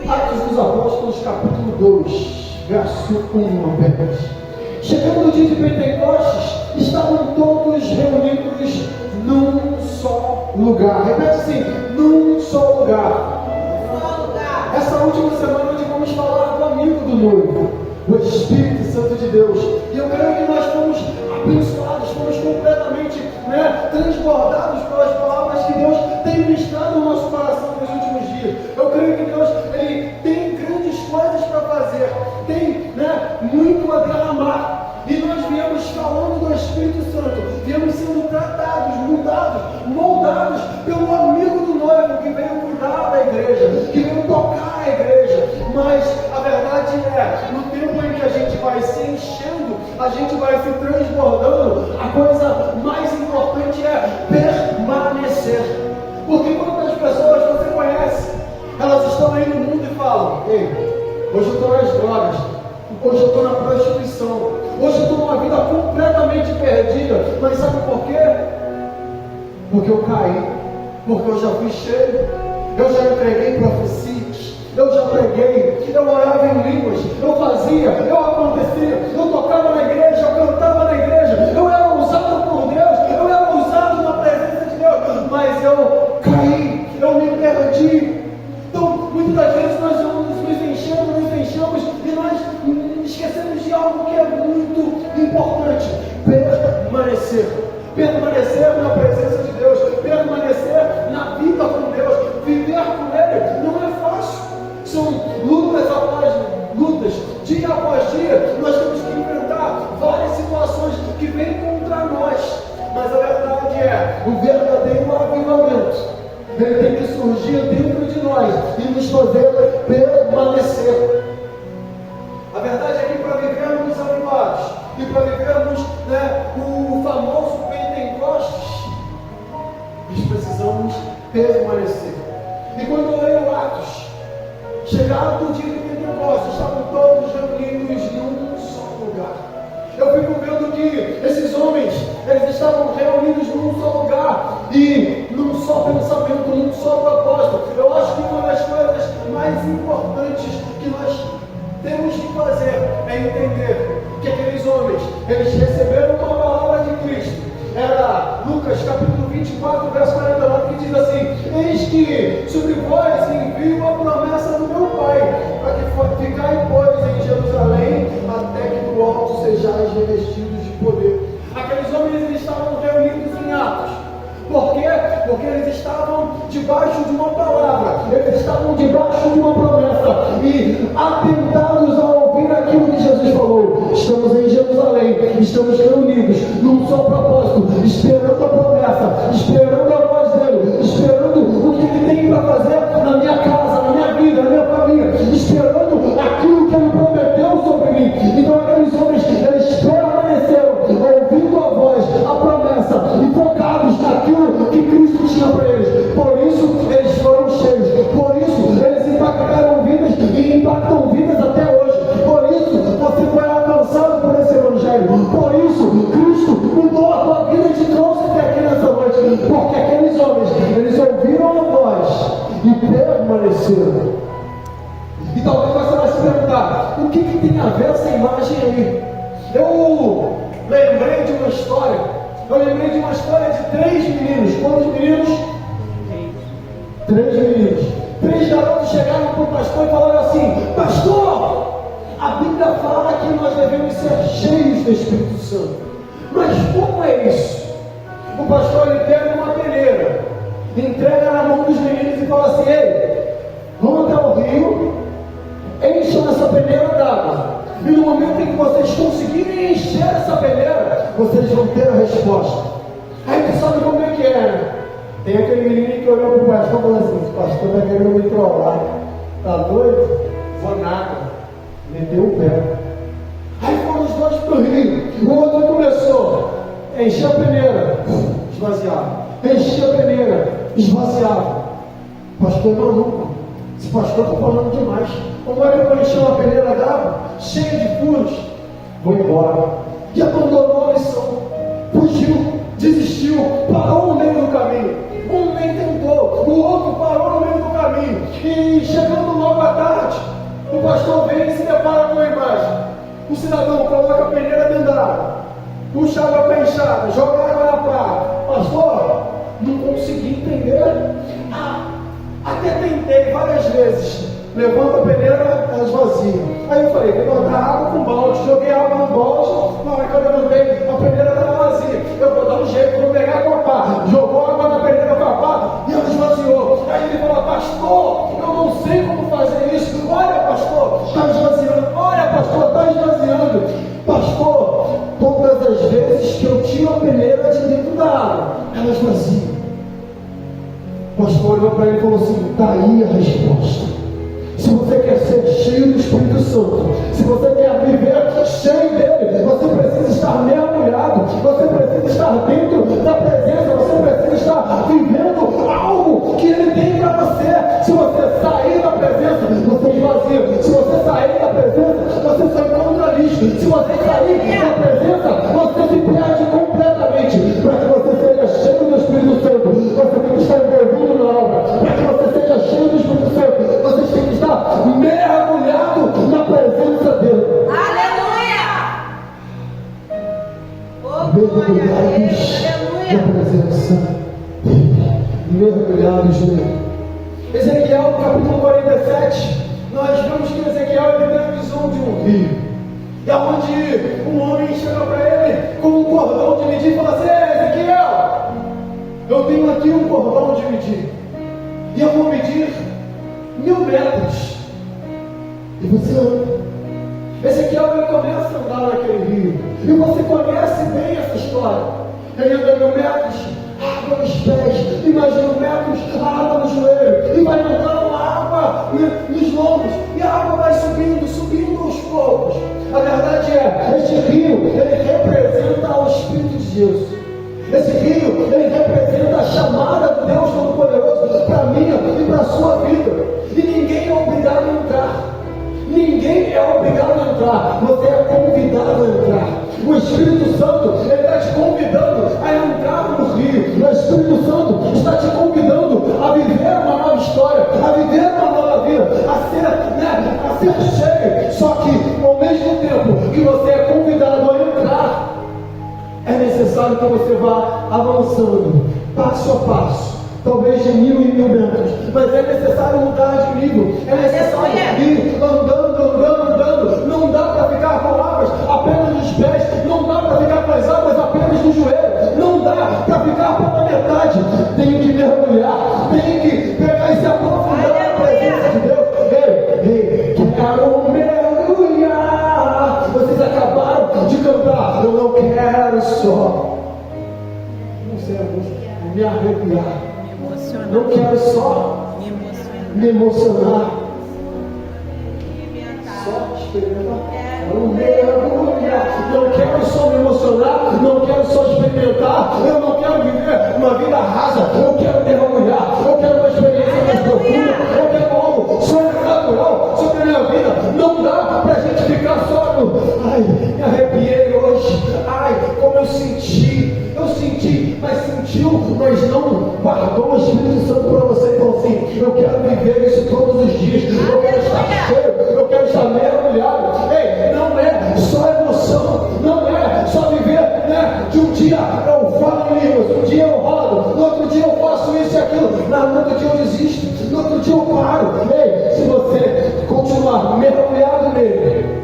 Atos dos Apóstolos, capítulo 2, verso 1 apenas. Chegando o dia de Pentecostes, estavam todos reunidos num só lugar. Repete assim, num só lugar. Essa última semana nós vamos falar do amigo do noivo, o Espírito Santo de Deus. E eu creio que nós fomos abençoados, fomos completamente transbordados pelas palavras que Deus tem ministrado no nosso coração nos últimos dias. Eu creio que Deus ele tem grandes coisas para fazer, tem muito a derramar. E nós viemos falando do Espírito Santo, viemos sendo tratados, mudados, moldados pelo amigo do noivo que veio cuidar da igreja, que veio tocar a igreja. Mas a verdade é, no tempo em que a gente vai se enchendo, a gente vai se transbordando, a coisa mais importante é permanecer. Porque quantas pessoas você conhece, elas estão aí no mundo e falam: ei, hoje eu estou nas drogas, hoje eu estou na prostituição, hoje eu estou numa vida completamente perdida. Mas sabe por quê? Porque eu caí, porque eu já fui cheio, eu já entreguei profecias, eu já preguei, eu orava em línguas, eu fazia, eu acontecia, eu tocava na igreja, eu cantava na igreja, eu era usado por Deus, eu era usado na presença de Deus, mas eu caí, eu me perdi. Então, muitas das vezes nós vamos nos enchemos e nós esquecemos de algo que é muito importante: permanecer. Permanecer na presença de Deus, permanecer na vida com Deus, viver com Ele não é fácil. São lutas após lutas, dia após dia, nós temos que enfrentar várias situações que vêm contra nós. Mas a verdade é, o verdadeiro avivamento, ele tem que surgir dentro de nós e nos fazer permanecer. A verdade é que para vivermos avivados e para vivermos o famoso Pentecostes, nós precisamos permanecer. E quando eu leio Atos, chegado o dia de Pentecostes, estavam todos reunidos num só lugar. Eu fico vendo que esses homens, eles estavam reunidos num só lugar e num só pensamento, num só propósito. Eu acho que uma das coisas mais importantes que nós temos que fazer é entender que aqueles homens, eles receberam uma palavra de Cristo. Era Lucas capítulo 24, verso 49, que diz assim: eis que sobre vós envio a promessa do meu Pai, para que ficai, pois, em Jerusalém, até que do alto sejais revestidos de poder. Aqueles homens, eles estavam reunidos em Atos. Por quê? Porque eles estavam debaixo de uma palavra, eles estavam debaixo de uma promessa e atentados a ouvir aquilo que Jesus falou. Estamos em Jerusalém, estamos reunidos num só propósito, esperando a promessa, esperando a voz dele, esperando o que ele tem para fazer na minha casa, na minha vida, na minha família, esperando aquilo que ele prometeu sobre mim. Então aqueles homens, eles permaneceram ouvindo a voz, a promessa e focados naquilo que Cristo tinha para eles. Por isso eles foram cheios, por isso eles impactaram vidas e impactam vidas até hoje. Por isso você foi alcançado por esse evangelho. Por isso Cristo mudou a tua vida e te trouxe até aqui nessa noite. Porque aqueles homens, eles ouviram a voz e permaneceram. E talvez você vai se perguntar: o que tem a ver essa imagem aí? Eu lembrei de uma história. Eu lembrei de uma história de 3 meninos. Quantos meninos? 3 meninos. 3 garotos chegaram para o pastor e falaram assim: pastor, a Bíblia fala que nós devemos ser cheios do Espírito Santo. Mas como é isso? O pastor, ele pega uma peneira, entrega na mão dos meninos e fala assim: ei, vão até o rio, encham essa peneira d'água. E no momento em que vocês conseguirem encher essa peneira, vocês vão ter a resposta. Aí tu sabe como é que é, né? Tem aquele menino que olhou para o pastor e falou assim: o pastor está querendo me trollar. Tá doido? Vou nada. Meteu o pé. Aí foram os dois para o rio. O outro começou a encher a peneira, esvaziava. Encher a peneira, esvaziava. Pastor é maluco. Esse pastor está falando demais. Como é que eu vou encher uma peneira d'água cheia de furos? Vou embora. E abandonou a missão. Fugiu, desistiu, parou no meio do caminho. Um nem tentou, o outro parou no meio do caminho. E chegando logo à tarde, o pastor vem e se depara com a imagem. O cidadão coloca a peneira dentro da água, puxa água para a enxada, joga água na pá. Pastor, não consegui entender. Até tentei várias vezes. Levanta a peneira, ela esvazia. Aí eu falei, vou botar água com balde, joguei água no balde, na hora que eu levantei, a peneira estava vazia. Eu vou dar um jeito, vou pegar com a pá. Jogou água na peneira com a pá e ela esvaziou. Aí ele falou, pastor, eu não sei como fazer isso. Olha, pastor, está esvaziando. Olha, pastor, está esvaziando. Pastor, todas as vezes que eu tiro a peneira de dentro da água, ela esvazia. O pastor olhou para ele e falou assim, está aí a resposta. Se você quer ser cheio do Espírito Santo, se você quer viver cheio dele, você precisa estar mergulhado, você precisa estar dentro da presença, você precisa estar vivendo algo que ele tem para você. Se você sair da presença, você esvazia. Se você sair da presença, você só encontra lixo. Se você sair da presença, você se perde completamente. Para que você seja cheio do Espírito Santo, você tem que estar envolvido na obra. Para que você seja cheio do Espírito Santo, você tem que estar mergulhado na presença dele. Aleluia! Mergulhados na presença dele. Mergulhados nele. Ezequiel, capítulo 47, nós vemos que Ezequiel teve a visão de um rio. E aonde um homem chega para ele com um cordão de medir e fala assim, Ezequiel, eu tenho aqui um cordão de medir. E eu vou medir 1000 metros. E você anda. Ezequiel ele começa a andar naquele rio. E você conhece bem essa história. Ele anda 1000 metros, água nos pés, e mais 1000 metros, água no joelho. E vai andando água nos lombos. E a água vai subindo aos poucos. A verdade é, este rio, ele representa o Espírito de Deus. Esse rio, ele representa a chamada do Deus Todo-Poderoso para a minha e para a sua vida. E ninguém é obrigado a entrar. Ninguém é obrigado a entrar. Você é convidado a entrar. O Espírito Santo, ele está te convidando a entrar no rio. O Espírito Santo está te convidando a viver uma nova história, a viver uma nova vida, a ser cheio. Só que, ao mesmo tempo que você é convidado a entrar, é necessário que você vá avançando, passo a passo, talvez de 1000 em 1000 metros, mas é necessário mudar de nível, é necessário ir andando. Não dá para ficar com águas apenas nos pés, não dá para ficar com as águas apenas no joelho, não dá para ficar pela metade, tem que mergulhar, tem que pegar e se aprofundar na presença de Deus. Ei, quero mergulhar. Vocês acabaram de cantar, eu não quero só, não sei a música, me arrepiar, não quero só me emocionar, só experimentar. Quero mergulhar, não quero só me emocionar, não quero só experimentar, eu não quero viver uma vida rasa, eu quero mergulhar, eu quero uma experiência mais profunda, eu quero algo sobrenatural sobre a minha vida. Não dá pra gente ficar só no, ai, me arrepiei hoje, ai, como eu senti, mas sentiu, mas não guardou o Espírito Santo para você. Então assim, eu quero viver isso todos os dias, eu quero estar cheio, eu quero estar mergulhado. Ei, não é só emoção, não é só viver, né? De um dia eu falo em línguas, um dia eu rodo, no outro dia eu faço isso e aquilo, no outro dia eu desisto, no outro dia eu paro. Ei, se você continuar mergulhado nele,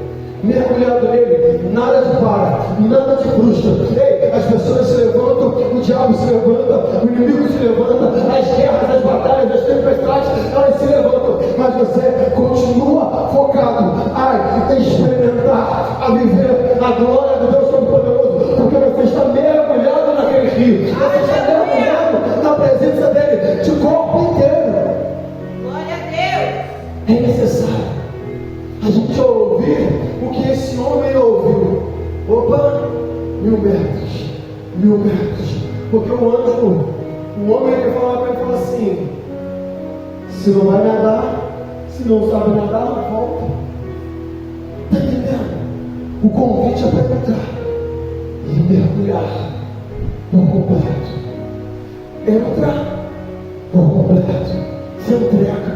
nada te para, nada te frustra. Ei, as pessoas se levantam, o diabo se levanta, o inimigo se levanta, as guerras, as batalhas, as tempestades, elas se levantam, mas você continua focado a experimentar, a viver a glória do Deus Todo-Poderoso, porque você está mergulhado naquele rio, você está mergulhado na presença dele, de corpo inteiro. Glória a Deus. É necessário a gente ouvir o que esse homem ouviu. Opa, 1000 metros. Porque o homem ele falava para ele, falou assim, se não vai nadar, se não sabe nadar, volta. Está entendendo? O convite é para entrar e mergulhar por completo. Entrar por completo. Se entrega.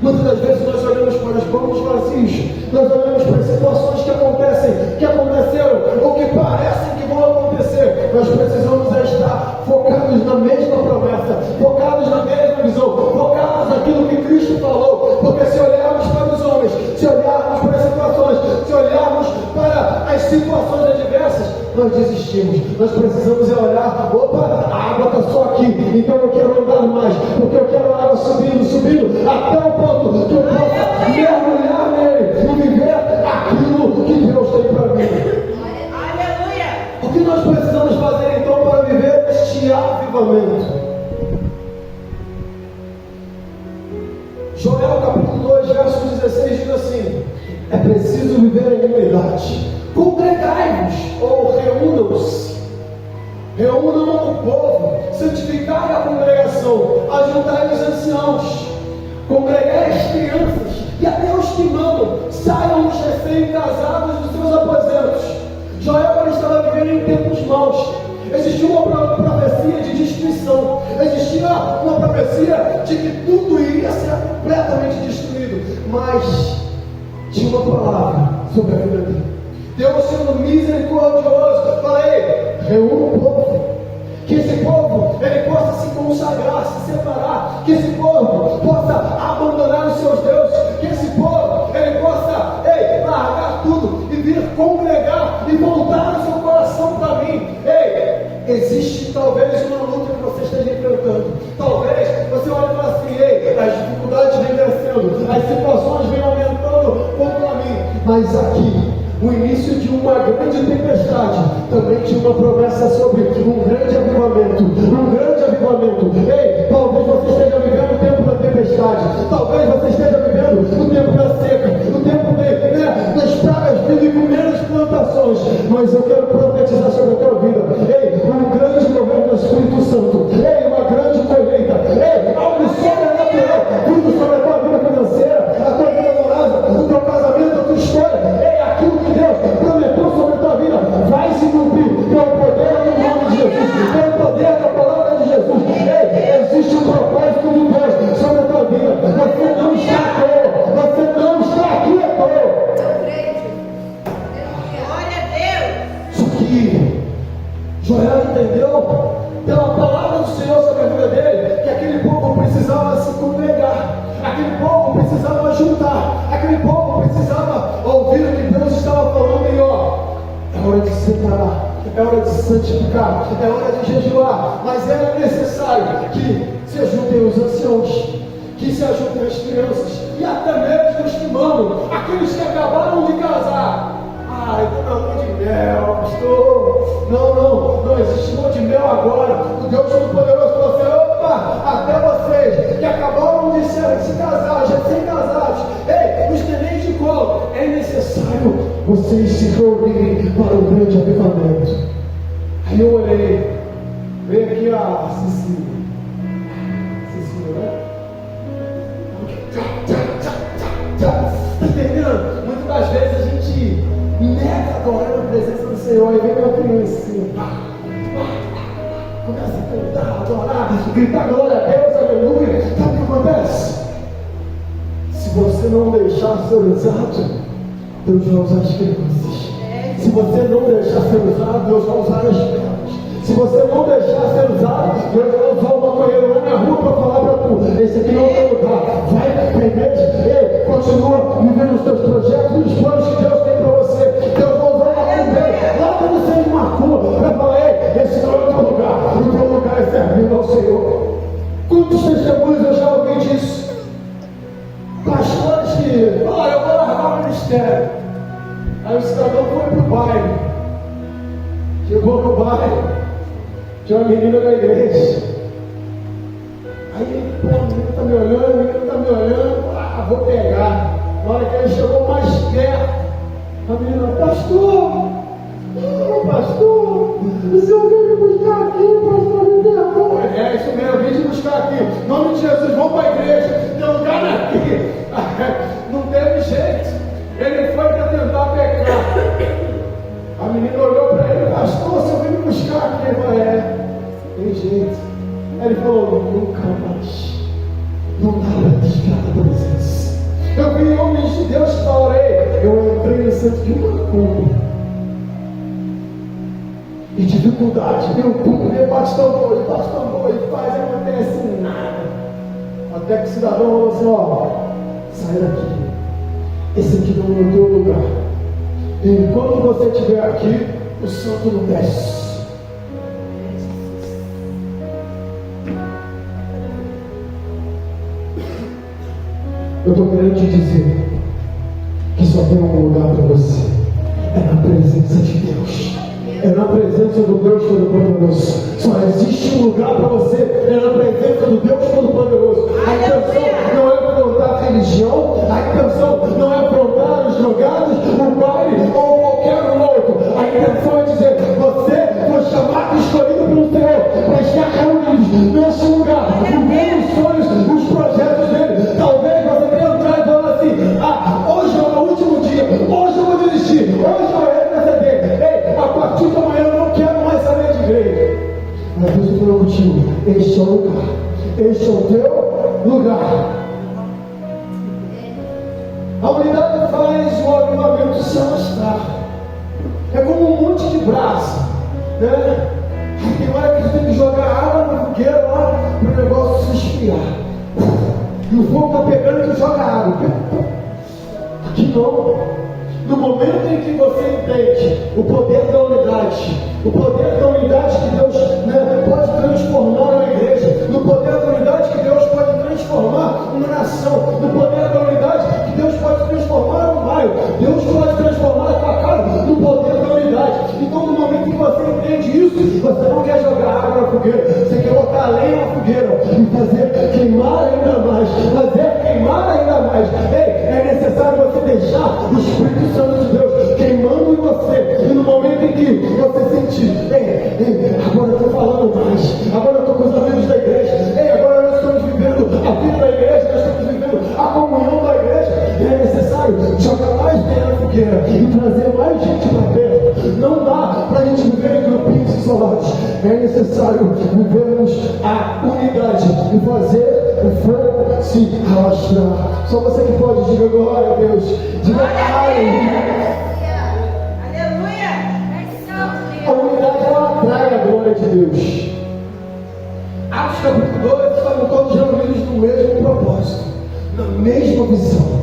Muitas das vezes nós olhamos para os bancos vazios, nós olhamos para as situações que acontecem, que aconteceram, ou que parecem que vão acontecer. Nós precisamos estar focados na mesma promessa, focados na mesma visão, focados naquilo que Cristo falou, porque se olharmos para os homens, se olharmos para as situações, se olharmos para as situações adversas, nós desistimos. Nós precisamos olhar, opa, a água está só aqui, então eu quero andar mais, porque eu quero a água subindo, até o ponto que eu possa mergulhar nele e viver aquilo que Deus tem para mim. Aleluia. O que nós precisamos fazer então para viver este avivamento? Joel capítulo 2, verso 16 diz assim: é preciso viver em unidade. Congregai-vos, ou reúnam-se. Reúnam o povo, santificai a congregação, ajuntai os anciãos, congregai as crianças e até os que mandam, saiam os recém-casados dos seus aposentos. Joel estava vivendo em tempos maus. Existia uma profecia de destruição, existia uma profecia de que tudo iria ser completamente destruído, mas tinha uma palavra sobre a vida dele. Deus, sendo misericordioso, falei: reúna o povo, que esse povo ele possa se consagrar, se separar, que esse povo possa abandonar os seus deuses, que esse povo ele possa largar tudo e vir congregar e voltar o seu coração para mim. Existe talvez uma luta que você esteja enfrentando, talvez você olhe e fale assim: as dificuldades vêm crescendo, as situações vêm aumentando contra mim, mas aqui o início de uma grande tempestade também tinha uma promessa sobre um grande avivamento. Talvez você esteja vivendo o tempo da tempestade, talvez você esteja vivendo o tempo da seca, o tempo das pragas vindo e com menos plantações, mas eu quero profetizar sobre a tua vida um grande governo do Espírito Santo, uma grande colheita, algo sobrenatural vindo sobre a tua vida financeira, a tua vida amorosa, o teu casamento, a tua história. Aquilo que Deus prometeu sobre a tua vida vai se cumprir pelo poder do nome de Jesus, pelo poder da palavra de Jesus. Existe um propósito de Deus sobre a tua vida. Você não está à toa, você não está aqui à toa. Glória a Deus. Só que Joel entendeu pela palavra do Senhor sobre a vida dele que aquele povo precisava se congregar, aquele povo precisava juntar, aquele povo precisava ouvir o que Deus estava falando e é hora de separar, é hora de santificar, é hora de jejuar, mas era necessário que se ajuntem os anciãos, que se ajuntem as crianças e até mesmo os que mandam, aqueles que acabaram de casar. Estou na lua de mel, pastor. Não existe lua de mel agora. O Deus Todo-Poderoso falou assim: opa, até vocês que acabaram de se casar, já sem casados, os tenentes de colo, é necessário vocês se reunirem para o grande avivamento. Aí eu olhei, veio aqui a Cecília, né? Tá entendendo? Muitas das vezes a gente nega adorar na presença do Senhor e vem uma criancinha, começa a cantar, adorar, gritar glória a Deus, aleluia. Sabe o que acontece? Se você não deixar ser usado, Deus vai usar as crianças. Se você não deixar ser usado, Deus vai usar as pernas. Se você não deixar ser usado, Deus vai usar o maconheiro lá na rua para falar para tu: esse aqui não tem lugar, vai para a igreja, continua vivendo os teus projetos e os planos que Deus tem para você. Deus vai usar uma conversa lá quando você me marcou para falar: esse não é o teu lugar é servir ao Senhor. Quantos testemunhos eu já ouvi disso? Pastores que eu vou largar o ministério. Aí o cidadão foi para o bairro, chegou no bairro, tinha uma menina da igreja. Aí, a menina está me olhando, vou pegar. Na hora que ele chegou mais perto, a menina: pastor, o senhor veio me buscar aqui, pastor, me perdoa. Isso mesmo, eu vim te buscar aqui. Em nome de Jesus, vamos para a igreja, tem lugar aqui. Não teve jeito, ele foi para tentar pecar. A menina olhou para ele: pastor, o senhor veio me buscar aqui. Ele falou: tem jeito. Aí ele falou: nunca mais, não dá para desviar da presença. Eu vi homens homens de Deus que falaram: ei, eu entrei no centro de uma curva. E dificuldade, meu público, ele bate tambor, e faz, e não acontece nada. Até que o cidadão falou assim: ó, sai daqui. Esse aqui não é o teu lugar. E enquanto você estiver aqui, o santo não desce. Eu estou querendo te dizer que só tem um lugar para você. É na presença de Deus. É na presença do Deus Todo-Poderoso. Só existe um lugar para você. É na presença do Deus Todo-Poderoso. A intenção não é afrontar a religião. A intenção não é afrontar os jogados, o baile ou qualquer outro. A intenção é dizer: você foi chamado e escolhido pelo Senhor para estar reunidos nesse lugar, vivendo os sonhos, os projetos dele. Talvez você tenha entrado e falado assim: ah, hoje é o meu último dia, hoje eu vou desistir, hoje eu vou retroceder. Ei, a partir de amanhã eu não quero mais saber de igreja. Mas Deus falou contigo: este é o lugar, este é o teu lugar. A unidade faz o avivamento se alastrar. É como um monte de braço, né? Tem hora que você tem que jogar água na fogueira lá para o negócio se esfriar. E o fogo está pegando e tu joga água. Aqui não. No momento em que você entende o poder da unidade, o poder da unidade que Deus, né, pode transformar uma igreja, no poder da unidade que Deus pode transformar uma nação, no poder da unidade que Deus pode transformar um bairro, Deus pode transformar a tua casa, no poder da unidade. Então, no momento em que você entende isso, você não quer jogar água na fogueira, você quer botar lenha na fogueira e fazer queimar ainda mais, Ei, é necessário você deixar o Espírito Santo de Deus queimando em você. E no momento em que você sentir: ei, agora eu estou falando mais, agora eu estou com os amigos da igreja, ei, agora nós estamos vivendo a vida da igreja, nós estamos vivendo a comunhão da igreja. É necessário jogar mais lenha na fogueira e trazer mais gente para perto. Não dá para a gente viver em grupinhos isolados. É necessário vivermos a unidade e fazer o fogo se alastrar. Só você que pode dizer glória a Deus. Diga aleluia. A unidade, ela atrai a glória de Deus. Atos capítulo 2, estavam todos reunidos no mesmo propósito, na mesma visão.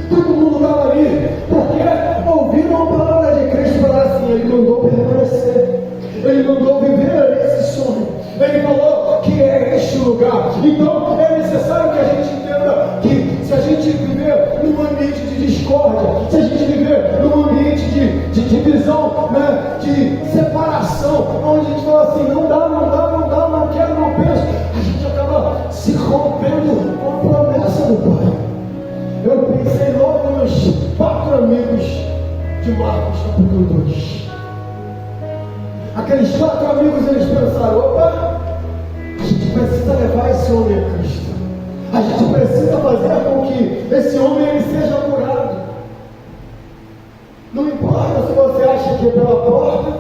Todo mundo estava ali porque ouviram a palavra de Cristo falar assim: ele mandou permanecer, ele mandou viver esse sonho, ele falou que é este lugar. Então é necessário que a gente entenda que se a gente viver num ambiente de discórdia, se a gente viver num ambiente de divisão, né, de separação, onde a gente fala assim: não dá, não quero, não penso, a gente acaba se rompendo com a promessa do Pai. Eu pensei logo nos 4 amigos de Marcos capítulo 2. Aqueles 4 amigos, eles pensaram: opa, a gente precisa levar esse homem a Cristo. A gente precisa fazer com que esse homem ele seja curado. Não importa se você acha que é pela porta,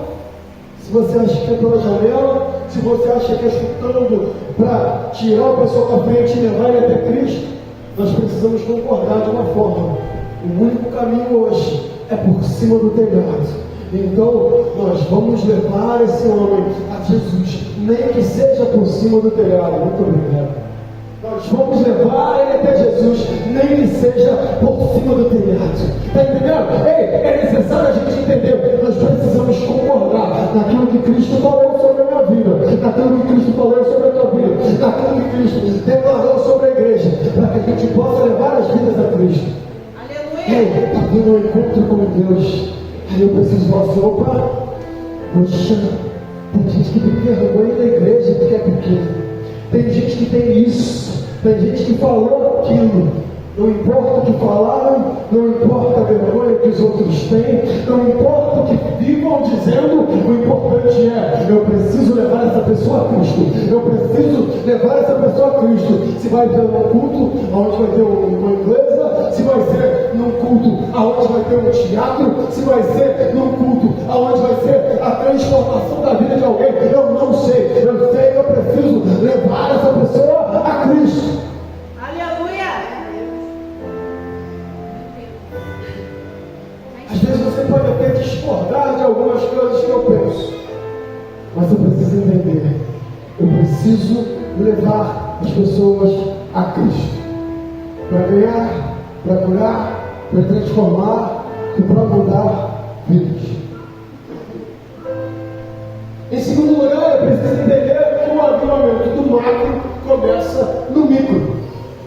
se você acha que é pela janela, se você acha que é chutando para tirar a pessoa para frente e levar ele até Cristo. Nós precisamos concordar de uma forma: o único caminho hoje é por cima do telhado. Então nós vamos levar esse homem a Jesus, nem que seja por cima do telhado. Muito obrigado. Nós vamos levar ele até Jesus, nem que seja por cima do telhado. Está entendendo? Ei, é necessário a gente entender. Nós precisamos concordar naquilo que Cristo falou sobre a minha vida, naquilo que Cristo falou sobre a tua vida, naquilo que Cristo declarou sobre a igreja, para que a gente possa levar as vidas a Cristo. Aleluia. Ei, está vindo um encontro com Deus. Aí eu preciso falar assim: opa, poxa, tem gente que tem vergonha da igreja porque é pequeno. Tem gente que tem isso, tem gente que falou aquilo. Não importa o que falaram, não importa a vergonha que os outros têm, não importa o que vivam dizendo, o importante é: eu preciso levar essa pessoa a Cristo, eu preciso levar essa pessoa a Cristo. Se vai ter um culto onde vai ter uma inglesa, se vai ser num culto onde vai ter um teatro, se vai ser num culto onde vai ser a transformação da vida de alguém, eu não sei. Eu sei que eu preciso levar essa pessoa a Cristo. Aleluia. Às vezes você pode até discordar de algumas coisas que eu penso, mas eu preciso entender. Eu preciso levar as pessoas a Cristo. Para ganhar, para curar, para transformar e para mudar vidas. Em segundo lugar, eu preciso entender que o avivamento do macro começa no micro.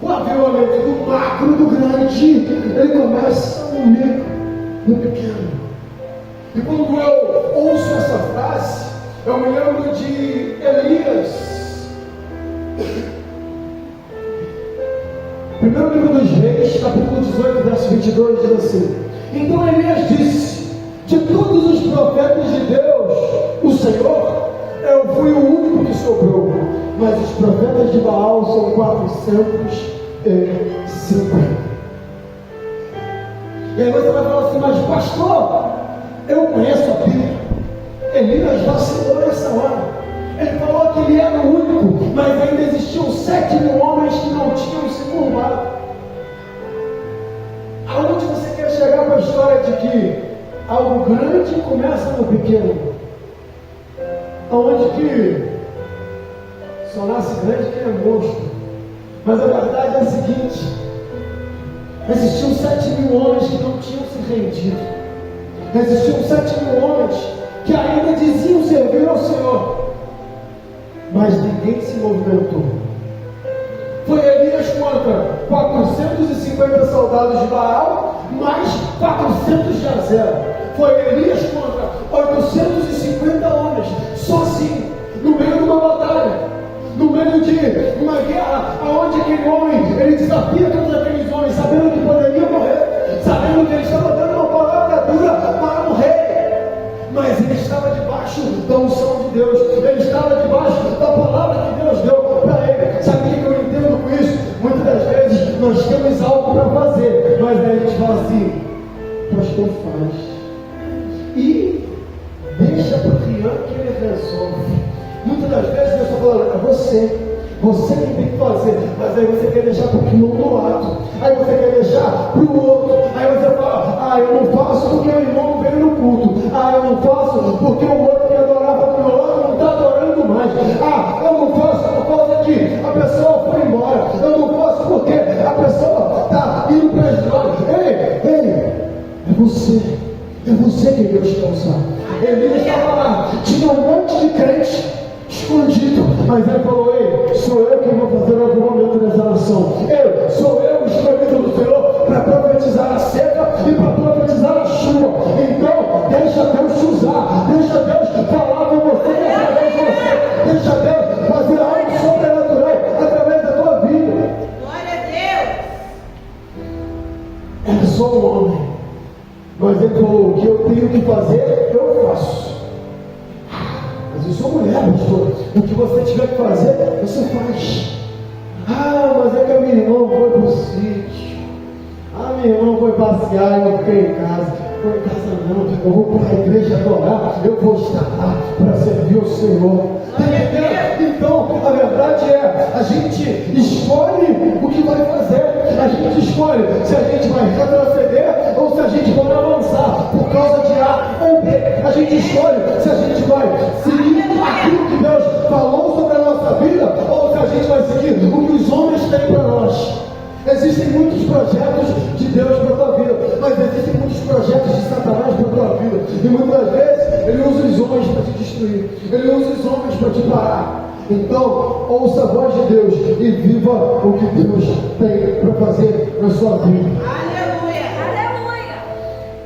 O avivamento do macro, do grande, ele começa no micro, no pequeno. E quando eu ouço essa frase, eu me lembro de Elias. Primeiro livro dos Reis, capítulo 18, verso 22, diz assim: então Elias disse: de todos os profetas de Deus, o Senhor, eu fui o único que sobrou, mas os profetas de Baal são 450. E aí você vai falar assim: mas pastor, eu conheço a Bíblia. Elias vacilou nessa hora. Ele falou que ele era o único, mas ainda existiam 7.000 homens que não tinham se curvado. Aonde você quer chegar com a história de que algo grande começa no pequeno? Aonde que só nasce grande quem é monstro. Mas a verdade é a seguinte: existiam 7.000 homens que não tinham se rendido. Existiam 7.000 homens que ainda diziam servir ao Senhor, mas ninguém se movimentou. Foi Elias contra 450 soldados de Baal, mais 400 de Azera. Foi Elias contra 850 homens, sozinho, no meio de uma batalha, no meio de uma guerra, onde aquele homem, ele desafia todos aqueles homens, sabendo que poderia morrer, sabendo que ele estava dando uma palavra dura para morrer. Mas ele estava debaixo da unção de Deus, ele estava debaixo da palavra que Deus deu para ele. Sabe o que eu entendo com isso? Muitas das vezes nós temos algo para fazer, mas aí a gente fala assim: pastor, faz. E deixa para o Rian que ele resolve. Muitas das vezes Deus está falando: é você que tem que fazer, mas aí você quer deixar para o irmão do lado, aí você quer deixar para o outro, aí você fala: eu não faço porque o irmão não veio no culto, eu não faço porque o outro que adorava do meu lado não está adorando mais, eu não faço por causa que a pessoa foi embora, eu não faço porque a pessoa está indo para as drogas. Ei, é você que Deus quer usar. Elias estava lá, tinha um monte de crente escondido, mas ele falou: ei, sou eu que vou fazer o avivamento dessa nação. Sou eu o escolhido do Senhor para profetizar a seca e para profetizar a chuva. Então deixa Deus te usar, deixa Deus falar com você através de você, deixa Deus fazer algo sobrenatural através da tua vida. Glória a Deus. É só um homem, mas ele falou: o que eu tenho que fazer, eu faço. Mas eu sou mulher, pastor. O que você tiver que fazer, você faz. Mas é que a minha irmã foi pro sítio. Minha irmã foi passear e eu fiquei em casa. Foi em casa não, eu vou para a igreja adorar, eu vou estar lá para servir o Senhor. Tá entendendo? Então, a verdade é, a gente escolhe o que vai fazer. A gente escolhe se a gente vai retroceder ou se a gente vai avançar por causa de A ou B. A gente escolhe se a gente vai seguir aquilo que Deus falou sobre a nossa vida ou se a gente vai seguir o que os homens têm para nós. Existem muitos projetos de Deus para a tua vida, mas existem muitos projetos de Satanás para a tua vida. E muitas vezes ele usa os homens para te destruir, ele usa os homens para te parar. Então, ouça a voz de Deus e viva o que Deus tem para fazer na sua vida. Aleluia, aleluia.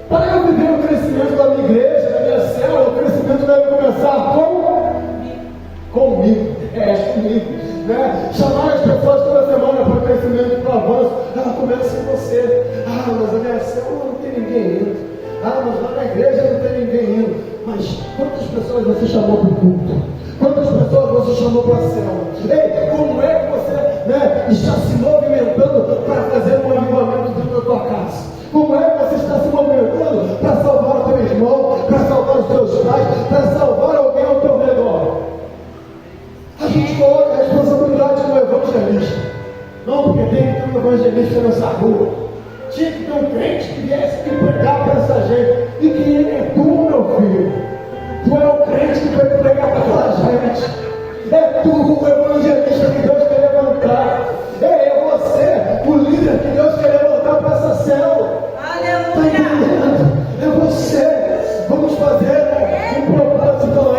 Para eu viver o crescimento da minha igreja, da minha célula, o crescimento deve começar comigo. Comigo. Né? Chamar as pessoas toda semana para o crescimento, para o avanço. Ela começa em você. Mas a minha célula não tem ninguém indo. Mas lá na igreja não tem ninguém indo. Mas quantas pessoas você chamou para o culto? Quantas pessoas você chamou para a célula? Ei, como é que você está se movimentando para fazer um avivamento dentro da tua casa? Como é que você está se movimentando para salvar o teu irmão, para salvar os teus pais, para salvar alguém ao teu redor? A gente coloca a responsabilidade no evangelista. Não, porque tem que ter um evangelista nessa rua. Tinha que ter um crente que viesse aqui pregar para essa gente. Tu é o crente que vai pregar para aquela gente. É tu o evangelista que Deus quer levantar. É você o líder que Deus quer levantar para essa célula. Aleluia. É você. Vamos fazer um propósito.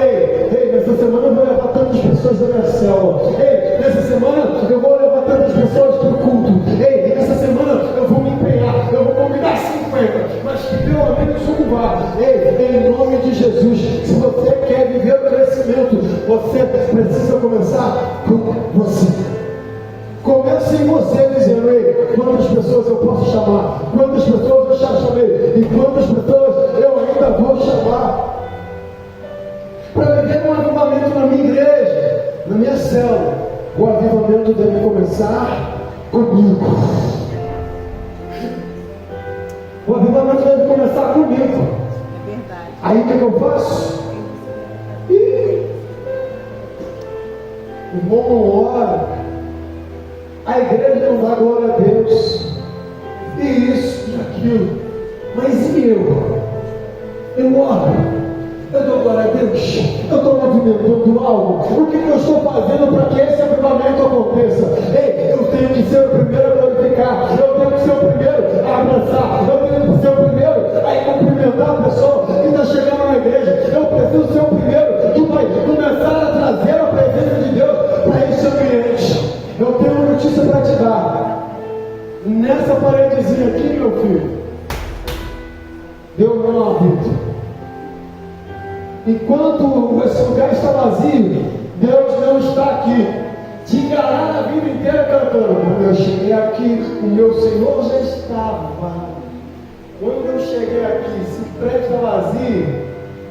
Ei, nessa semana eu vou levar tantas pessoas da minha célula. Ei, nessa semana eu vou levar tantas pessoas para o culto. Ei, nessa semana eu vou me empenhar. Eu vou convidar 50, mas que pelo menos um vá. Ei, em nome de Jesus, se você quer viver o crescimento, você precisa começar com você. Comece em você dizendo: ei, quantas pessoas eu posso chamar? Quantas pessoas eu já chamei? E quantas pessoas eu ainda vou chamar? Para viver um avivamento na minha igreja, na minha célula, o avivamento deve começar comigo. O avivamento deve começar comigo. É verdade. Aí o que eu faço? O irmão não ora. A igreja não dá glória a Deus. E isso e aquilo. Mas e eu? Eu oro. Eu dou glória a Deus. Eu estou movimentando algo. O que eu estou fazendo para que esse avivamento aconteça? Ei, eu tenho que ser o primeiro a glorificar. Eu tenho que ser o primeiro a abraçar. Eu tenho que ser o primeiro a cumprimentar a pessoa que está chegando na igreja. Eu preciso ser o primeiro que vai começar a trazer a presença de Deus para esse ambiente. Eu tenho uma notícia para te dar. Nessa paredezinha aqui, meu filho, Deus não habita. Enquanto esse lugar está vazio, Deus não está aqui. Te enganar a vida inteira cantando: quando eu cheguei aqui, o meu Senhor já estava. Quando eu cheguei aqui, se o prédio está vazio,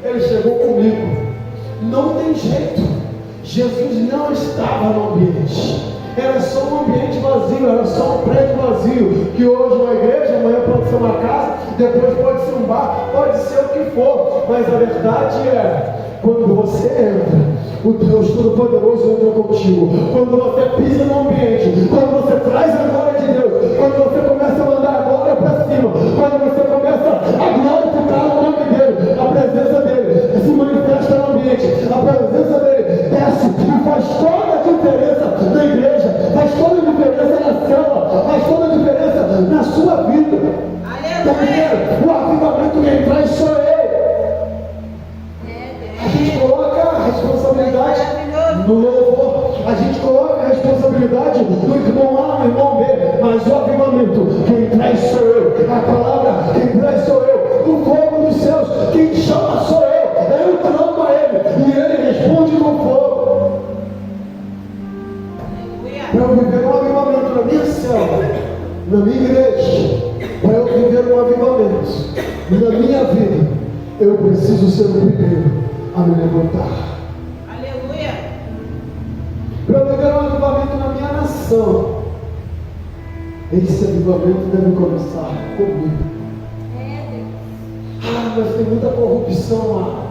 Ele chegou comigo. Não tem jeito. Jesus não estava no ambiente. Era só um ambiente vazio, era só um prédio vazio. Que hoje é uma igreja, amanhã pode ser uma casa, depois pode ser um bar, pode ser o que for. Mas a verdade é, quando você entra, o Deus Todo-Poderoso entra contigo. Quando você pisa no ambiente, quando você traz a glória de Deus, quando você começa a mandar a glória para cima, quando você começa a glorificar o nome dele, a presença dele se manifesta no ambiente, a presença dele desce e faz toda a diferença na igreja, faz toda a diferença na célula, faz toda a diferença na sua vida. Porque o avivamento quem traz sou eu. A gente coloca a responsabilidade no louvor, a gente coloca a responsabilidade no irmão A, no irmão B, mas o avivamento quem traz sou eu, a palavra quem traz sou eu, o fogo dos céus quem chama sou eu clamo a ele e ele responde com fogo. Para eu viver um avivamento na minha célula, na minha igreja, para eu viver um avivamento na minha vida, eu preciso ser o primeiro a me levantar. Aleluia. Para eu viver um avivamento na minha nação, esse avivamento deve começar comigo. Ah, mas tem muita corrupção lá.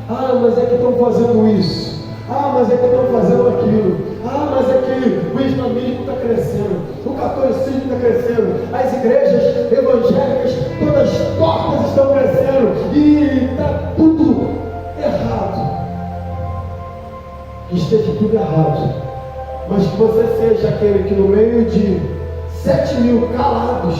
Ah, mas é que estão fazendo isso. Ah, mas é que estão fazendo aquilo. Ah, mas é que o islamismo está crescendo, o catolicismo está crescendo, as igrejas evangélicas todas tortas estão crescendo e está tudo errado. Que esteja tudo errado, mas que você seja aquele que no meio de 7.000 calados,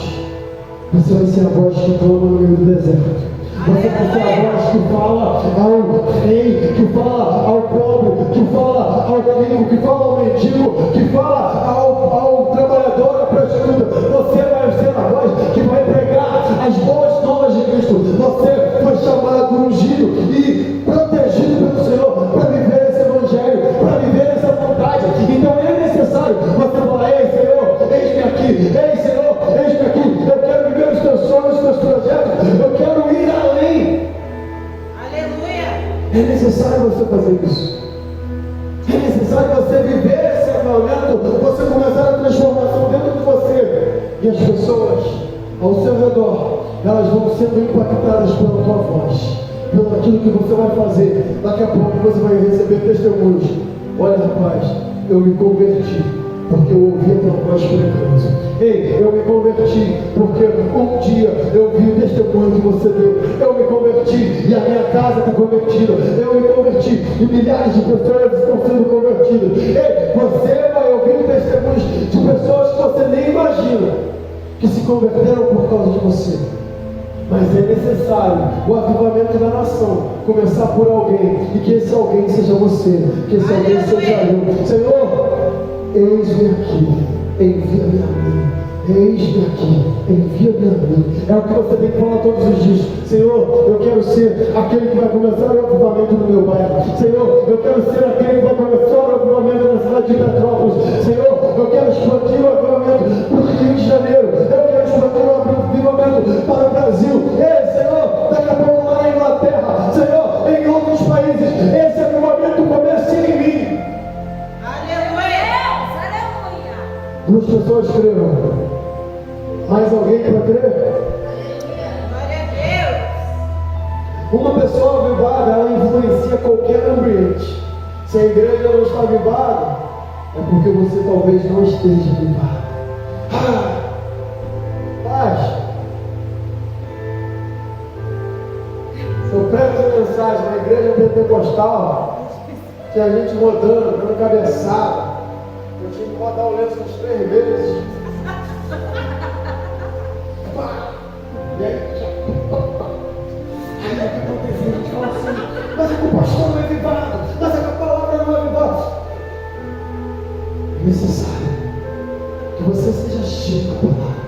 você vai ser a voz que clama no meio do deserto. Você vai ser a voz que fala ao rei, que fala ao pobre, que fala ao rico, que fala ao mendigo, que fala ao trabalhador, à prostituta. Você vai ser a voz que vai pregar as boas novas de Cristo. Você foi chamado, ungido e protegido pelo Senhor para viver esse evangelho, para viver essa vontade. Então é necessário você falar: ei Senhor, eis-me aqui, ei Senhor, eis-me aqui. Eu quero viver os teus sonhos, os teus projetos, eu quero ir além. Aleluia. É necessário você fazer isso. É necessário você viver esse avivamento, você começar a transformação dentro de você. E as pessoas ao seu redor, elas vão sendo impactadas pela tua voz, pelo aquilo que você vai fazer. Daqui a pouco você vai receber testemunhos. Olha rapaz, eu me converti porque eu ouvi a tua voz pregando. Ei, eu me converti porque um dia eu vi o testemunho que você deu. Eu me converti e a minha casa está convertida. Eu me converti e milhares de pessoas estão sendo convertidas. Ei, você vai ouvir testemunhos de pessoas que você nem imagina que se converteram por causa de você. Mas é necessário o avivamento da nação começar por alguém, e que esse alguém seja você, que esse alguém seja eu. Senhor, eis-me aqui, envia-me a mim. Eis-me aqui, envia-me a mim. É o que você tem que falar todos os dias. Senhor, eu quero ser aquele que vai começar o avivamento no meu bairro. Senhor, eu quero ser aquele que vai começar o avivamento na cidade de Petrópolis. Senhor, eu quero expandir o avivamento para o Rio de Janeiro. Eu quero expandir o avivamento para o Brasil. Ei, Senhor, daqui a pouco lá na Inglaterra. Senhor, em outros países. Esse avivamento começa em mim. Duas pessoas creram. Mais alguém para crer? Glória a Deus. Uma pessoa avivada, ela influencia qualquer ambiente. Se a igreja não está avivada, é porque você talvez não esteja avivado. Paz. Eu presto a mensagem na igreja pentecostal, tinha gente rodando, dando cabeçada. Eu tinha que rodar o lenço uns 3 vezes. E aí o que aconteceu? A gente fala assim, mas é que o pastor não é avivado, mas é que a palavra não é avivada. É necessário que você seja cheio da palavra.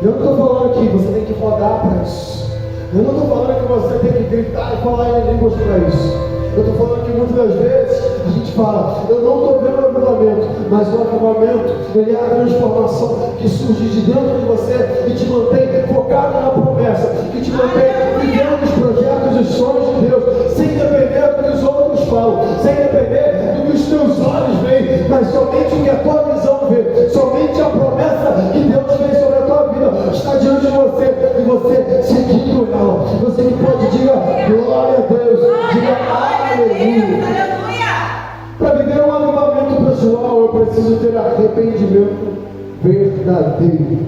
Eu não estou falando que você tem que rodar para isso. Eu não estou falando que você tem que gritar e falar em línguas para isso. Eu estou falando que muitas das vezes a gente fala, eu não estou vendo o avivamento, mas o avivamento, ele é a transformação que surge de dentro de você e te mantém focado na promessa, que te mantém vivendo os projetos e os sonhos de Deus, sem depender do que os outros falam, sem depender do que os teus olhos veem, mas somente o que a tua visão vê, somente a promessa que Deus fez sobre a tua vida está diante de você, e você seguindo ela. Você que pode diga glória a Deus, diga aleluia. Para viver um avivamento pessoal, eu preciso ter arrependimento verdadeiro.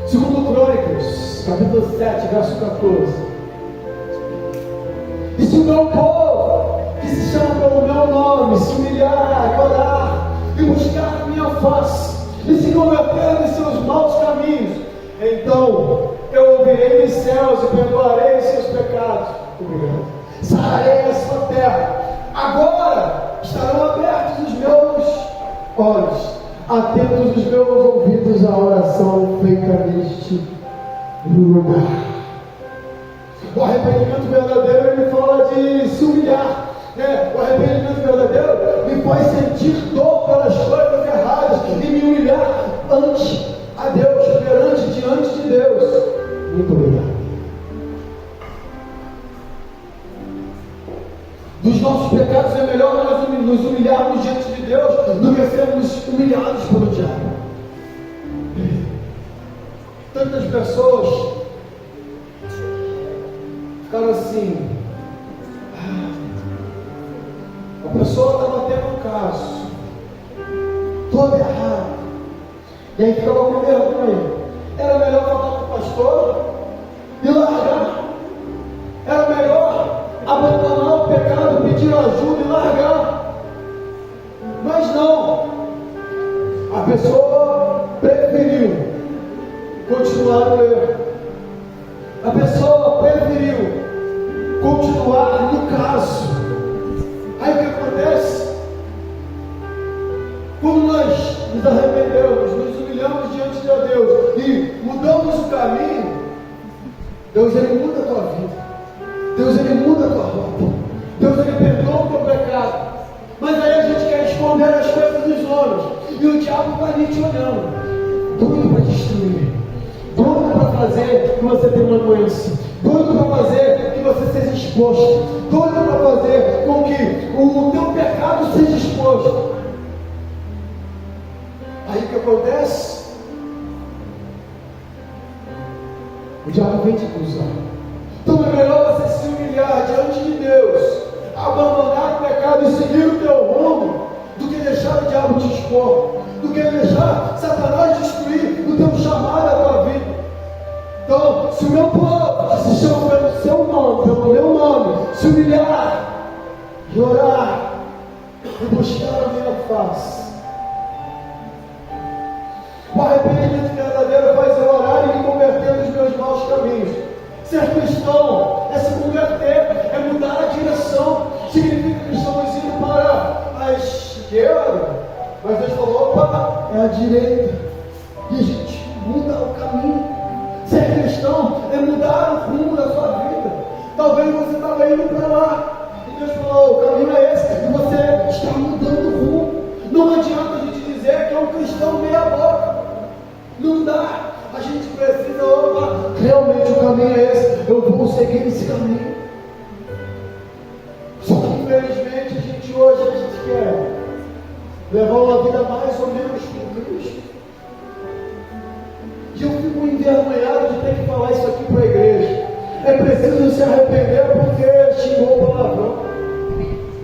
Segundo Crônicas, capítulo 7, verso 14. E se o meu povo, que se chama pelo meu nome, se humilhar, orar e buscar a minha face, e se converter em seus maus caminhos, então eu ouvirei dos céus e perdoarei os seus pecados. Obrigado. Sararei a sua terra. Agora estarão abertos os meus olhos, atentos os meus ouvidos à oração feita neste lugar. O arrependimento verdadeiro, ele fala de se humilhar, né? O arrependimento verdadeiro me faz sentir dor pelas coisas erradas e me humilhar ante a Deus, diante de Deus. Muito obrigado. Dos nossos pecados é melhor nós nos humilharmos diante de Deus do que sermos humilhados pelo diabo. Tantas pessoas ficaram assim. A pessoa estava tendo um caso todo errado, e aí ficava com vergonha. Era melhor falar com o pastor e largar. Era melhor abandonar o pecado, pedir ajuda e largar. Mas não. A pessoa preferiu continuar no erro. A pessoa preferiu continuar no caso. Aí o que acontece? Quando nós nos arrependemos, nos humilhamos diante de Deus e mudamos o caminho, Deus, ele muda a tua vida. Deus, ele muda a tua rota. Deus, ele perdoa o teu pecado. Mas aí a gente quer esconder as coisas dos homens, e o diabo está ali te olhando, doido para destruir, doido para fazer que você tenha uma doença, doido para fazer que você seja exposto, doido para fazer com que o teu pecado seja exposto. Aí o que acontece? O diabo vem te acusar. Então é melhor você se humilhar diante de Deus, abandonar o pecado e seguir o teu rumo, do que deixar deixar o diabo te expor. Tu quer deixar Satanás destruir o teu chamado, a tua vida. Então, se o meu povo, que se chama pelo seu nome, pelo meu nome, se humilhar, e orar, e buscar a minha face. O arrependimento verdadeiro faz eu orar e me converter dos meus maus caminhos. Ser cristão é se converter, é mudar a direção. Significa que estamos indo para a esquerda, mas Deus falou, opa, é a direita. E a gente muda o caminho. Ser cristão é mudar o rumo da sua vida. Talvez você estava indo para lá, e Deus falou, o caminho é esse, e você está mudando o rumo. Não adianta a gente dizer que é um cristão meia boca. Não dá. A gente precisa, opa, realmente o caminho é esse, eu vou seguir esse caminho. Só que infelizmente hoje a gente quer levar uma vida mais ou menos com Cristo. E eu fico envergonhado de ter que falar isso aqui para a igreja. É preciso se arrepender porque xingou o palavrão.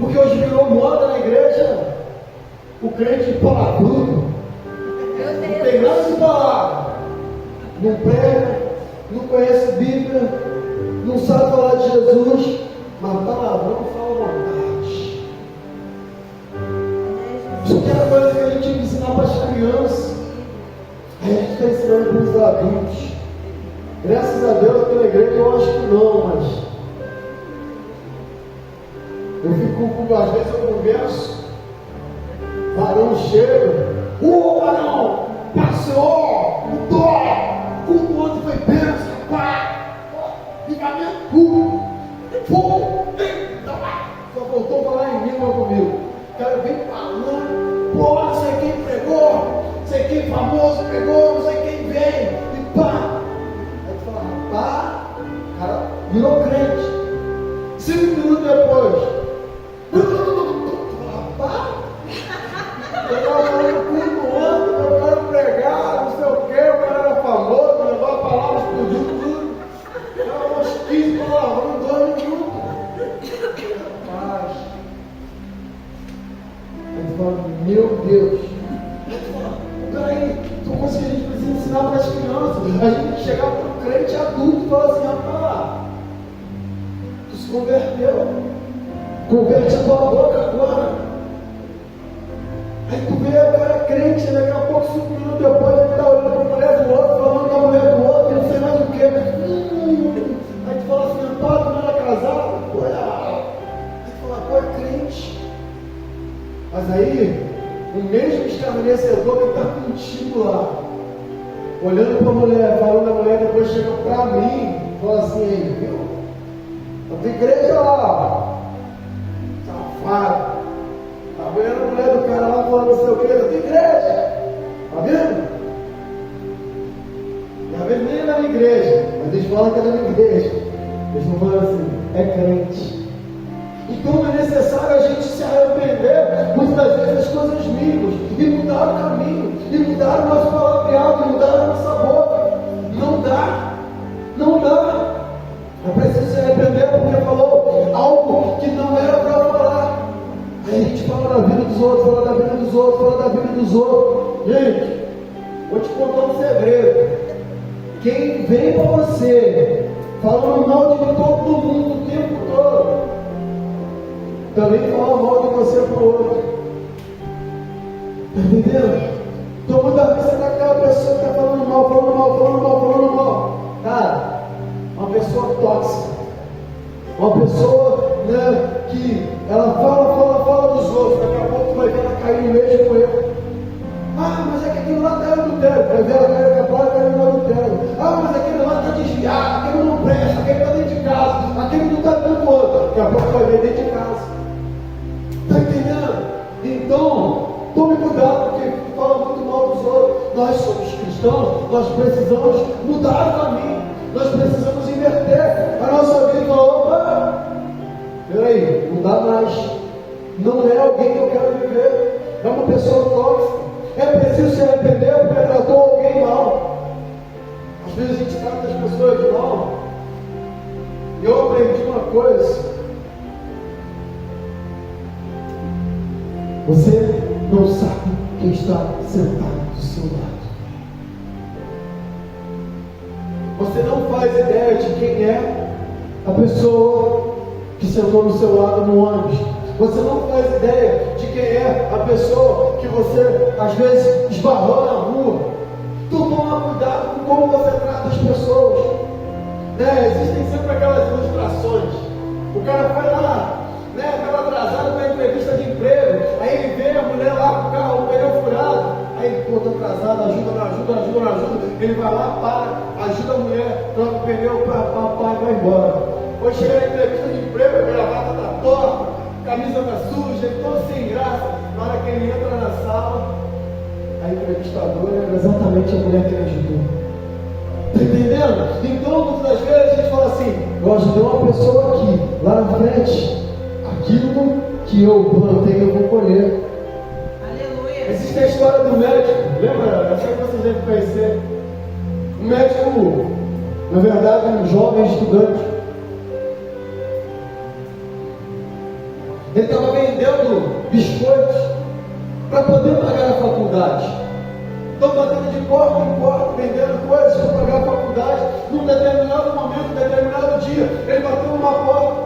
Porque hoje virou moda na igreja o crente palavrudo. Não tem nada de palavra. Não prega, não conhece Bíblia, não sabe falar de Jesus, mas palavrão fala vontade. Isso é a coisa que a gente tem que ensinar para as crianças. A gente está ensinando para os adultos. Graças a Deus aqui na igreja eu acho que não, mas eu fico, às vezes eu converso, varão chega, varão, passeou, mudou, o outro foi bênção, pá, ligamento puro, fogo, só voltou a falar em língua comigo. O cara vem falando, pô, não sei quem pregou, não sei quem famoso pregou, não sei quem veio, e pá. Aí tu fala, rapaz, o cara virou crente. 5 minutos depois, rapaz, eu estava falando com o outro, eu quero pregar, não sei o que, o cara era famoso, levou a palavra, explodiu tudo. Era umas 15 palavras, 2 minutos. Rapaz. Aí tu fala, meu Deus. Aí tu fala, peraí, então a gente precisa ensinar para as crianças. A gente tem que chegar para o crente adulto e falar assim, rapaz, tu se converteu. Converte a tua boca agora. Aí tu vê o cara crente, daqui a pouco 5 minutos depois ele está olhando para a mulher do outro, falando da mulher do outro, não sei mais o que. Aí tu fala assim, rapaz, tu não era casado? Aí tu fala, pô, é crente. Mas aí, o mesmo escarnecedor que está contigo lá, olhando para a mulher, falando da mulher, depois chega para mim, fala assim, aí, viu? A tua igreja lá, safado. Tá vendo a mulher do cara lá falando não sei o que, da tua igreja? Tá vendo? E às vezes nem é na minha igreja, mas eles falam que é na minha igreja. Eles não falam assim, é crente. Então é necessário a gente se arrepender, muitas vezes, das coisas mínimas, e mudar o caminho, e mudar o nosso palavreado, e mudar a nossa boca. Não dá, não dá. É preciso se arrepender porque falou algo que não era para falar. Aí a gente fala da vida dos outros, fala da vida dos outros, fala da vida dos outros. Gente, vou te contar um segredo. Quem vem para você falando mal de todo mundo o tempo todo, também fala mal de você para o outro. Está entendendo? Então muitas vezes você está aquela pessoa que está falando mal, falando mal, falando mal, falando mal. Cara, uma pessoa tóxica. Uma pessoa, né, que ela fala dos outros, daqui a pouco vai ver ela cair no mesmo erro. Ah, mas é que aquilo lá está no adultério. Vai ver ela cair daqui a pouco, cair no adultério. Ah, mas aquele lá está desviado, aquele não presta, aquele está dentro de casa, aquele não está dentro do outro. Daqui a pouco vai ver dentro de casa. Está entendendo? Então, tome cuidado, porque fala muito mal dos outros. Nós somos cristãos, nós precisamos mudar o caminho, nós precisamos inverter a nossa vida. Opa! Peraí, não dá mais. Não é alguém que eu quero viver, é uma pessoa tóxica. É preciso se arrepender porque tratou alguém mal. Às vezes a gente trata as pessoas mal. Eu aprendi uma coisa. Você não está sentado do seu lado. Você não faz ideia de quem é a pessoa que sentou do seu lado no ônibus. Você não faz ideia de quem é a pessoa que você às vezes esbarrou na rua. Tu toma cuidado com como você trata as pessoas. Existem sempre aquelas ilustrações. O cara vai lá, estava atrasado para a entrevista de emprego. Aí ele vê a mulher lá com o carro, o pneu furado. Aí ele, pô, estou atrasado, ajuda. Ele vai lá, para, ajuda a mulher, troca o pneu, e vai embora. Depois chega na entrevista de emprego, a gravata está torta, camisa está suja, ele todo sem graça. Na hora que ele entra na sala, a entrevistadora era exatamente a mulher que ele ajudou. Está entendendo? Então, muitas das vezes a gente fala assim: eu ajudei uma pessoa aqui, lá na frente, aquilo que eu plantei eu vou colher. Aleluia. Existe a história do médico, lembra? Eu sei que vocês devem conhecer. Um médico, na verdade, um jovem estudante. Ele estava vendendo biscoitos para poder pagar a faculdade. Estão batendo de porta em porta, vendendo coisas para pagar a faculdade. Num determinado momento, num determinado dia, ele bateu numa porta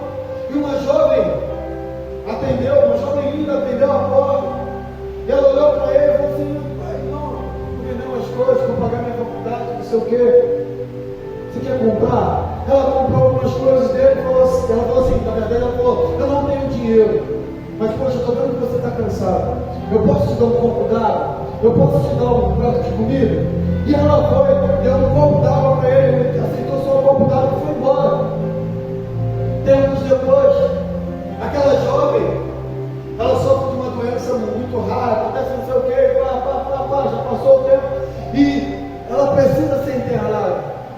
e uma jovem linda atendeu a porta. E ela olhou para ele e falou assim: pai, não vendeu umas coisas para pagar minha faculdade, não sei o quê. Você quer comprar? Ela comprou algumas coisas dele e falou assim, na verdade ela falou: eu não tenho dinheiro, mas poxa, eu estou vendo que você está cansado. Eu posso te dar um copo d'água? Eu posso te dar um prato de comida? E ela foi, deu um copo d'água para ele, ele aceitou só um copo d'água e foi embora. Tempos depois, aquela jovem, ela sofre de uma doença muito rara, acontece não sei o que, já passou o tempo, e ela precisa ser internada.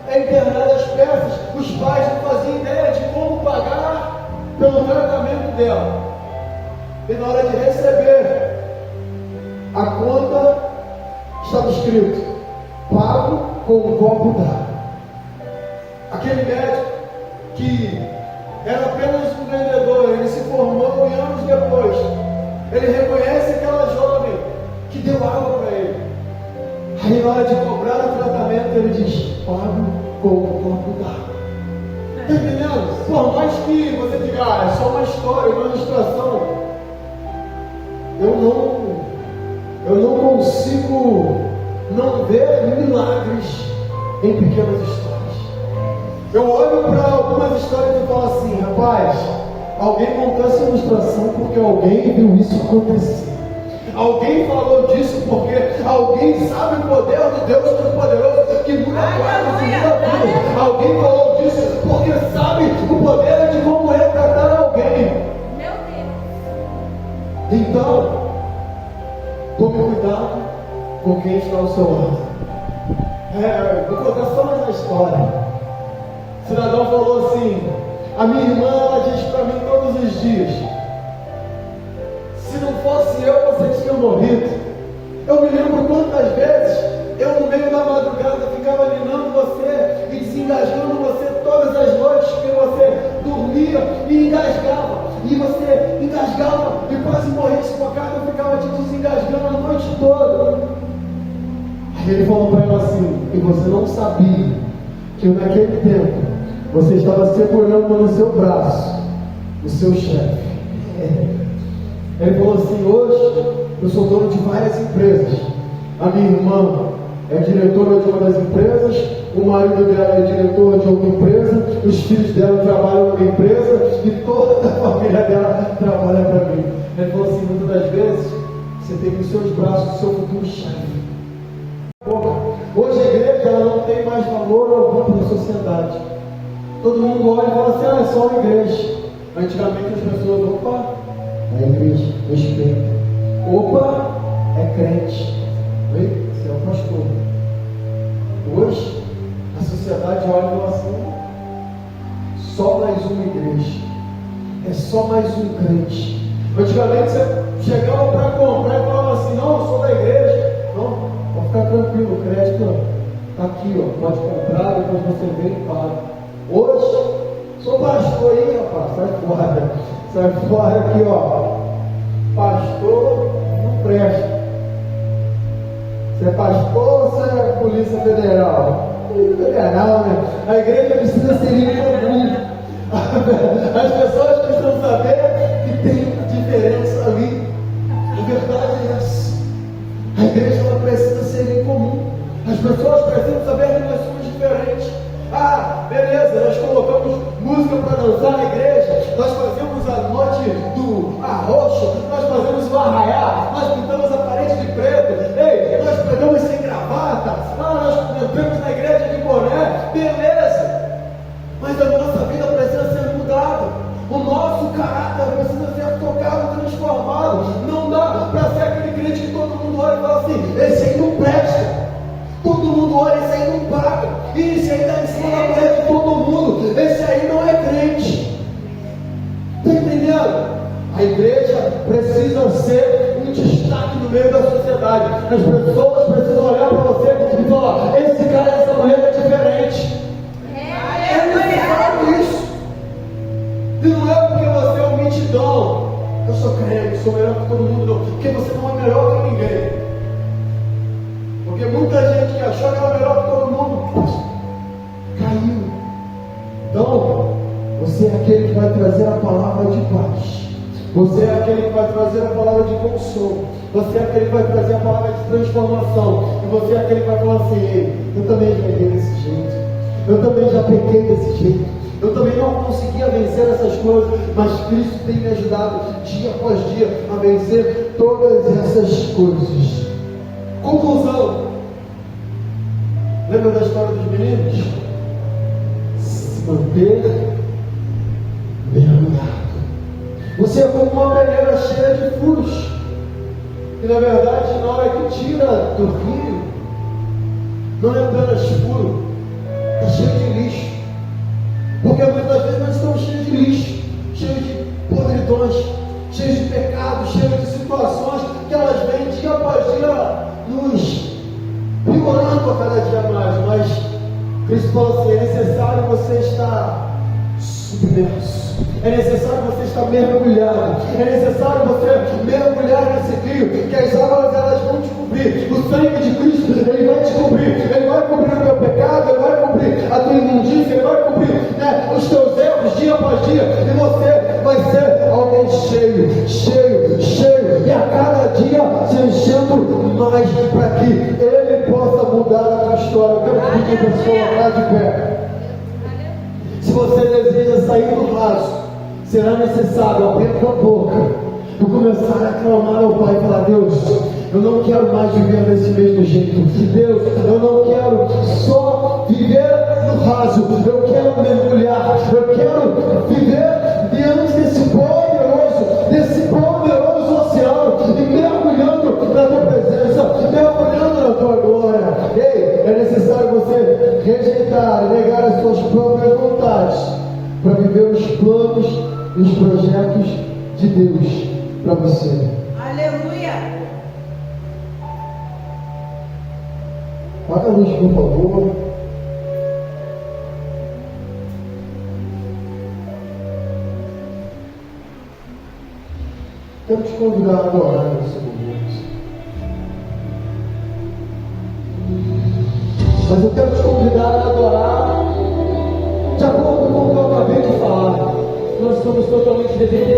É internada as peças, os pais não faziam ideia de como pagar pelo tratamento dela. E na hora de receber a conta, estava escrito: pago com um copo d'água. Aquele médico que era apenas um vendedor, ele se formou e anos depois ele reconhece aquela jovem que deu água para ele. Aí na hora de cobrar o tratamento ele diz: pago com um copo d'água. Está entendendo? Por mais que você diga: é só uma história, uma ilustração, eu não consigo não ver milagres em pequenas histórias. Eu olho para algumas histórias e falo assim: rapaz, alguém contou essa ilustração porque alguém viu isso acontecer. Alguém falou disso porque alguém sabe o poder de Deus Todo-Poderoso que muda quadros e muda vida. Alguém falou disso porque sabe o poder de como retratar alguém. Meu Deus. Então, tome cuidado com quem está ao seu lado. Vou contar só mais uma história. O cidadão falou assim: a minha irmã, ela diz para mim todos os dias: se não fosse eu, você tinha morrido. Eu me lembro quantas vezes eu, no meio da madrugada, ficava animando você e desengasgando você todas as noites, que você dormia e engasgava. E você engasgava e quase morria sufocado. Eu ficava te desengasgando a noite toda. Aí ele falou para ela assim: e você não sabia que naquele tempo você estava segurando no seu braço o seu chefe. Ele falou assim: hoje eu sou dono de várias empresas. A minha irmã é diretora de uma das empresas, o marido dela é diretor de outra empresa, os filhos dela trabalham numa empresa e toda a família dela trabalha para mim. Ele falou assim: muitas das vezes você tem nos seus braços o seu futuro chefe. Hoje a igreja ela não tem mais valor algum para a sociedade. Todo mundo olha e fala assim: é só uma igreja. Antigamente as pessoas: opa, é igreja, respeita. Opa, é crente. Oi? Você é o pastor. Hoje a sociedade olha e fala assim: só mais uma igreja, é só mais um crente. Antigamente você chegava para comprar e falava assim: não, eu sou da igreja. Não, pode ficar tranquilo, o crédito está aqui, ó, pode comprar, depois você vem e paga. Hoje, sou pastor aí, rapaz, sai fora aqui, ó. Pastor não presta. Você é pastor ou você é Polícia Federal? Polícia Federal, né? A igreja precisa ser em comum. As pessoas precisam saber que tem diferença ali. A verdade é essa. A igreja ela precisa ser em comum. As pessoas precisam saber que nós somos diferentes. Ah, beleza, nós colocamos música para dançar na igreja, nós fazemos a noite do arroxo, nós fazemos o arraiá, nós pintamos a parede de preto, ei, nós pregamos sem gravata, nós entramos na igreja de boné, beleza, mas a nossa vida precisa ser mudada, o nosso caráter precisa ser tocado, transformado. Não dá para ser aquele crente que todo mundo olha e fala assim: esse aí não presta. Todo mundo olha, esse aí não paga. E esse aí está em cima da mulher de todo mundo. Esse aí não é crente. Está entendendo? A igreja precisa ser um destaque no meio da sociedade. As pessoas precisam olhar para você e falar: esse cara, essa mulher é diferente. É necessário isso. E não é porque você é um mitidão. Eu sou crente, sou melhor que todo mundo. Não. Porque você não é melhor que ninguém. Porque muita gente que achou que era melhor que todo mundo caiu. Então, você é aquele que vai trazer a palavra de paz. Você é aquele que vai trazer a palavra de consolo. Você é aquele que vai trazer a palavra de transformação. E você é aquele que vai falar assim: ei, eu também já peguei desse jeito. Eu também já peguei desse jeito. Eu também não conseguia vencer essas coisas, mas Cristo tem me ajudado dia após dia a vencer todas essas coisas. Conclusão. Lembra da história dos meninos? Se manter mergulhado. Você é como uma peneira cheia de furos. E na verdade, na hora que tira do rio, não é apenas furo, está cheio de lixo. Porque muitas vezes nós estamos cheios de lixo, cheios de podridões, cheios de pecados, cheios de situações que elas vêm dia após dia nos piorando a cada dia mais. Mas Cristo falou assim: é necessário você estar submerso, é necessário você estar mergulhado, é necessário você mergulhar nesse rio, que as águas elas vão te cobrir. O sangue de Cristo, ele vai te cobrir, ele vai cobrir o teu pecado, ele vai cobrir a tua imundícia, ele vai cobrir, né, os teus erros dia após dia, e você vai ser alguém cheio, cheio, cheio, e a cada dia se enchendo mais para que ele possa mudar a tua história. Eu quero pedir para você colocar de pé. Se você deseja sair do raso, será necessário abrir a tua boca e começar a clamar ao Pai e falar: Deus, eu não quero mais viver desse mesmo jeito. Deus, eu não quero só viver no raso, eu quero mergulhar, eu quero viver diante desse poderoso oceano e mergulhando na tua presença, mergulhando na tua glória. Ei, é necessário você rejeitar, negar as suas próprias vontades para viver os planos e os projetos de Deus para você. Aleluia. Apaga a luz, por favor. Quero te convidar a adorar nesse momento. Mas eu quero te convidar a adorar de acordo com o que eu acabei de falar. Nós somos totalmente dependentes